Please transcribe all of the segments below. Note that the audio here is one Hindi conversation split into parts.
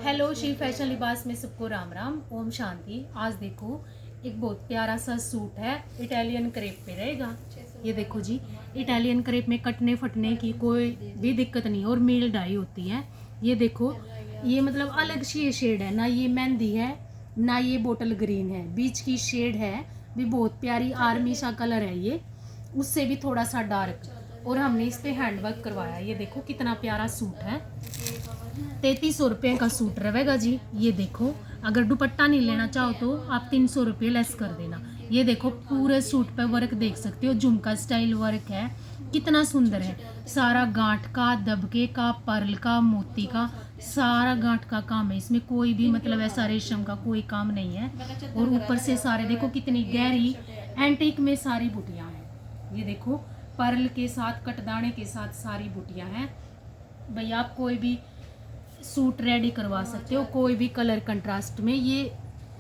हेलो, श्री फैशन लिबास में सबको राम राम, ओम शांति। आज देखो एक बहुत प्यारा सा सूट है, इटालियन क्रेप पे रहेगा। ये देखो जी, इटालियन क्रेप में कटने फटने की कोई भी दिक्कत नहीं और मील डाई होती है। ये देखो, ये मतलब अलग सी शेड है ना, ये मेहंदी है ना ये बोटल ग्रीन है, बीच की शेड है भी बहुत प्यारी आर्मी सा कलर है ये, उससे भी थोड़ा सा डार्क। और हमने इस पे हैंडवर्क करवाया। ये देखो कितना प्यारा सूट है, 3300 रुपये का सूट रहेगा जी। ये देखो, अगर दुपट्टा नहीं लेना चाहो तो आप 300 रुपये लेस कर देना। ये देखो पूरे सूट पे वर्क देख सकते हो, झुमका स्टाइल वर्क है, कितना सुंदर है। सारा गांठ का, दबके का, पर्ल का, मोती का, सारा गांठ का काम है इसमें। कोई भी मतलब ऐसा रेशम का कोई काम नहीं है। और ऊपर से सारे देखो कितनी गहरी एंटीक में सारी बुटियां हैं। ये देखो पर्ल के साथ, कटदाने के साथ सारी बुटियां हैं। भैया आप कोई भी सूट रेडी करवा सकते हो, कोई भी कलर कंट्रास्ट में। ये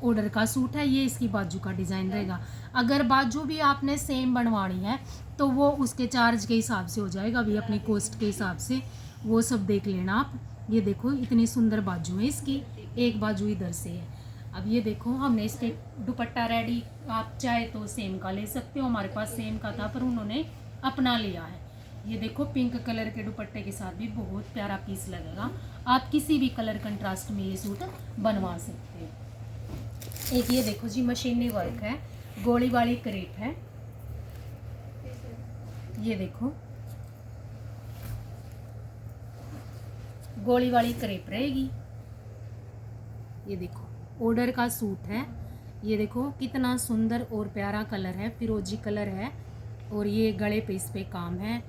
ऑर्डर का सूट है, ये इसकी बाजू का डिज़ाइन रहेगा। अगर बाजू भी आपने सेम बनवानी है तो वो उसके चार्ज के हिसाब से हो जाएगा, अभी अपनी कॉस्ट के हिसाब से वो सब देख लेना आप। ये देखो इतनी सुंदर बाजू है इसकी, एक बाजू इधर से है। अब ये देखो हमने इस पे दुपट्टा रेडी, आप चाहे तो सेम का ले सकते हो, हमारे पास सेम का था पर उन्होंने अपना लिया है। ये देखो पिंक कलर के दुपट्टे के साथ भी बहुत प्यारा पीस लगेगा। आप किसी भी कलर कंट्रास्ट में ये सूट बनवा सकते हो। एक ये देखो जी मशीनी वर्क है, गोली वाली क्रेप है। ये देखो गोली वाली क्रेप रहेगी। ये देखो ऑर्डर का सूट है। ये देखो कितना सुंदर और प्यारा कलर है, फिरोजी कलर है। और ये गले पे इस पे काम है।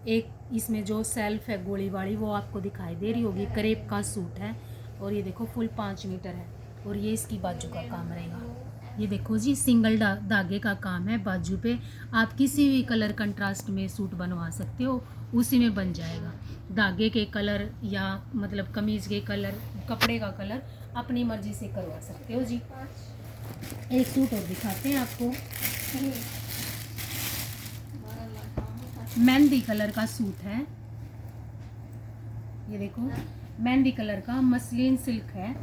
एक इसमें जो सेल्फ है गोली वाली वो आपको दिखाई दे रही होगी, क्रेप का सूट है। और ये देखो फुल 5 मीटर है। और ये इसकी बाजू का काम रहेगा। ये देखो जी सिंगल धागे का काम है बाजू पे। आप किसी भी कलर कंट्रास्ट में सूट बनवा सकते हो, उसी में बन जाएगा। धागे के कलर या मतलब कमीज के कलर, कपड़े का कलर अपनी मर्जी से करवा सकते हो जी। एक सूट और दिखाते हैं आपको, मेहंदी कलर का सूट है। ये देखो मेहंदी कलर का मसलिन सिल्क है,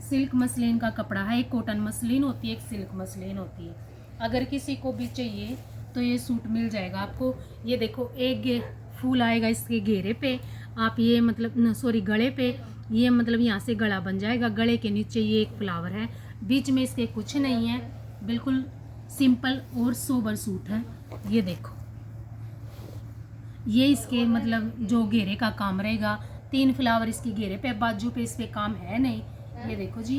सिल्क मसलिन का कपड़ा है। एक कॉटन मसलिन होती है, एक सिल्क मसलिन होती है। अगर किसी को भी चाहिए तो ये सूट मिल जाएगा आपको। ये देखो एक फूल आएगा इसके घेरे पे, आप ये मतलब सॉरी गले पे, ये मतलब यहाँ से गला बन जाएगा। गले के नीचे ये एक फ्लावर है, बीच में इसके कुछ नहीं है, बिल्कुल सिंपल और सोबर सूट है। ये देखो ये इसके मतलब जो घेरे का काम रहेगा, 3 फ्लावर इसकी घेरे पे, बाजू पे इस पे काम है नहीं। ये देखो जी,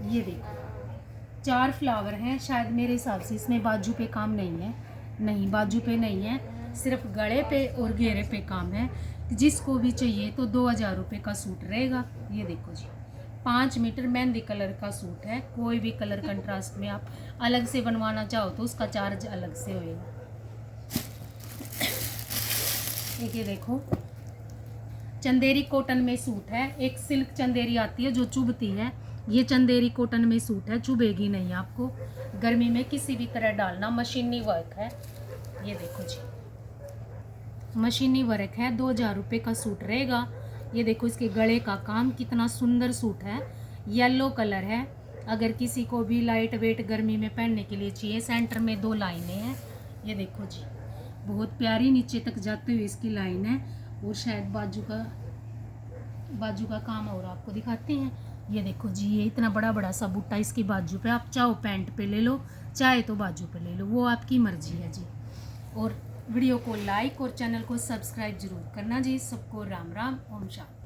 ये देखो 4 फ्लावर हैं शायद, मेरे हिसाब से इसमें बाजू पे काम नहीं है। नहीं बाजू पे नहीं है, सिर्फ गले पे और घेरे पे काम है। जिसको भी चाहिए तो 2000 रुपये का सूट रहेगा। ये देखो जी 5 मीटर मेहंदी कलर का सूट है। कोई भी कलर कंट्रास्ट में आप अलग से बनवाना चाहो तो उसका चार्ज अलग से होएगा। एक ये देखो चंदेरी कॉटन में सूट है। एक सिल्क चंदेरी आती है जो चुभती है, ये चंदेरी कॉटन में सूट है, चुभेगी नहीं आपको। गर्मी में किसी भी तरह डालना, मशीनी वर्क है। ये देखो जी मशीनी वर्क है, 2000 रुपये का सूट रहेगा। ये देखो इसके गले का काम, कितना सुंदर सूट है, येलो कलर है। अगर किसी को भी लाइट वेट गर्मी में पहनने के लिए चाहिए, सेंटर में 2 लाइनें हैं। ये देखो जी बहुत प्यारी नीचे तक जाती हुई इसकी लाइन है। और शायद बाजू का काम और आपको दिखाते हैं। ये देखो जी ये इतना बड़ा बड़ा सा बूटा इसकी बाजू पे, आप चाहो पैंट पे ले लो, चाहे तो बाजू पे ले लो, वो आपकी मर्जी है जी। और वीडियो को लाइक और चैनल को सब्सक्राइब जरूर करना जी। सबको राम राम, ओम शांति।